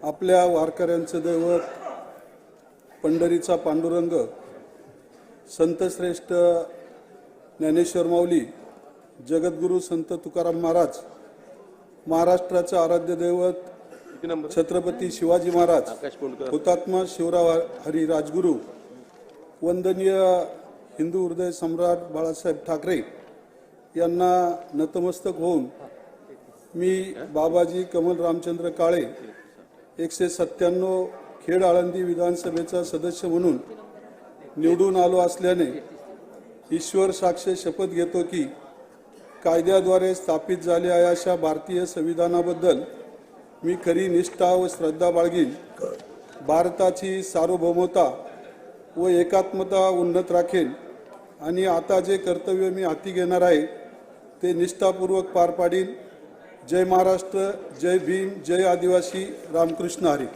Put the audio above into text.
आपल्या वारकऱ्यांचं दैवत पंढरीचा पांडुरंग संतश्रेष्ठ ज्ञानेश्वर माऊली जगद्गुरु संत तुकाराम महाराज, महाराष्ट्राचे आराध्य दैवत छत्रपती शिवाजी महाराज, हुतात्मा शिवराव हरी राजगुरू, वंदनीय हिंदू हृदय सम्राट बाळासाहेब ठाकरे यांना नतमस्तक होऊन मी बाबाजी कमल रामचंद्र काळे 197 खेड आळंदी विधानसभेचा सदस्य म्हणून निवडून आलो असल्याने ईश्वर साक्ष शपथ घेतो की कायद्याद्वारे स्थापित झालेल्या अशा भारतीय संविधानाबद्दल मी खरी निष्ठा व श्रद्धा बाळगीन, भारताची सार्वभौमता व एकात्मता उन्नत राखेन आणि आता जे कर्तव्य मी हाती घेणार आहे ते निष्ठापूर्वक पार पाडीन। जय महाराष्ट्र, जय भीम, जय आदिवासी, रामकृष्ण हरी।